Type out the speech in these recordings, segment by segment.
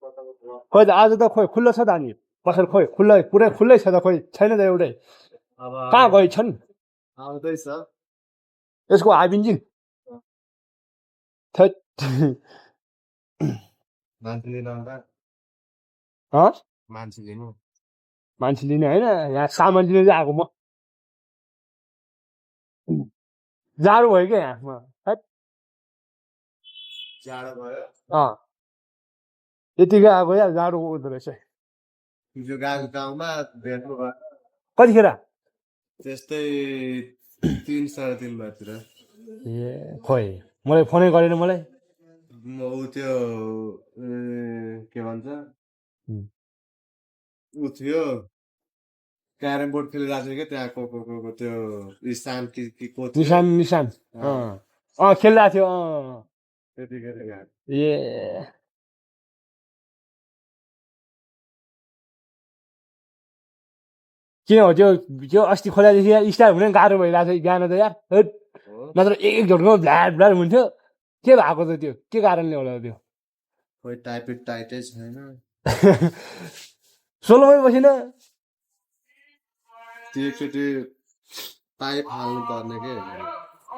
खोइ आज त खोइ खुल्लो छ त अनि पसल खोइ खुल्लै पुरै खुल्लै छ त खोइ छैन त एउटै कहाँ गइ छन् आउँदैछ यसको हाफ इन्जिन थैट मान्छे लिन आउँदा हँ मान्छे लिनु मान्छे लिने होइन यहाँ सामान लिन चाहिँ आएको म जाडो भयो क्या यहाँ हैट जाडो भयो अँ यतिकै आएको या जाडो हुँदो रहेछ हिजो गएको गाउँमा भेट्नु भयो कतिखेर त्यस्तै 3 साढे 3 बजीतिर ए खोइ मलाई फोनै गरेन मलाई म ऊ त्यो के भन्छ ऊ थियो क्यारम बोर्ड खेलिरहेको थियो क्या त्यहाँ को त्यो ईशान कि को थियो निशान अँ खेलिरहेको थियो अँ त्यतिखेर गएको ए किन हो त्यो त्यो अस्ति खोलादेखि स्टार्ट हुने गाह्रो भइरहेको छ बिहान त यार हैट हो नत्र एक झट्कामा भ्ल्याड भ्ल्याड हुन्थ्यो के भएको त त्यो के कारणले होला त्यो खोइ टाइटै छैन सोलोमै बसिन त्यो एकचोटि पाइप हाल्नु पर्ने के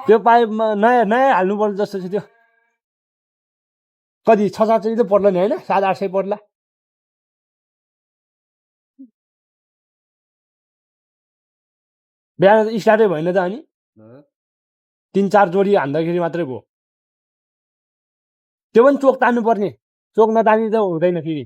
त्यो पाइपमा नयाँ नयाँ हाल्नुपर्छ जस्तो छ त्यो कति 6-7 त पर्ला नि होइन 700-800 पर्ला बिहान त स्टार्टै भएन त अनि 3-4 जोडी हान्दाखेरि मात्रै भयो त्यो पनि चोक तान्नु पर्ने चोक नतानी त हुँदैन फेरि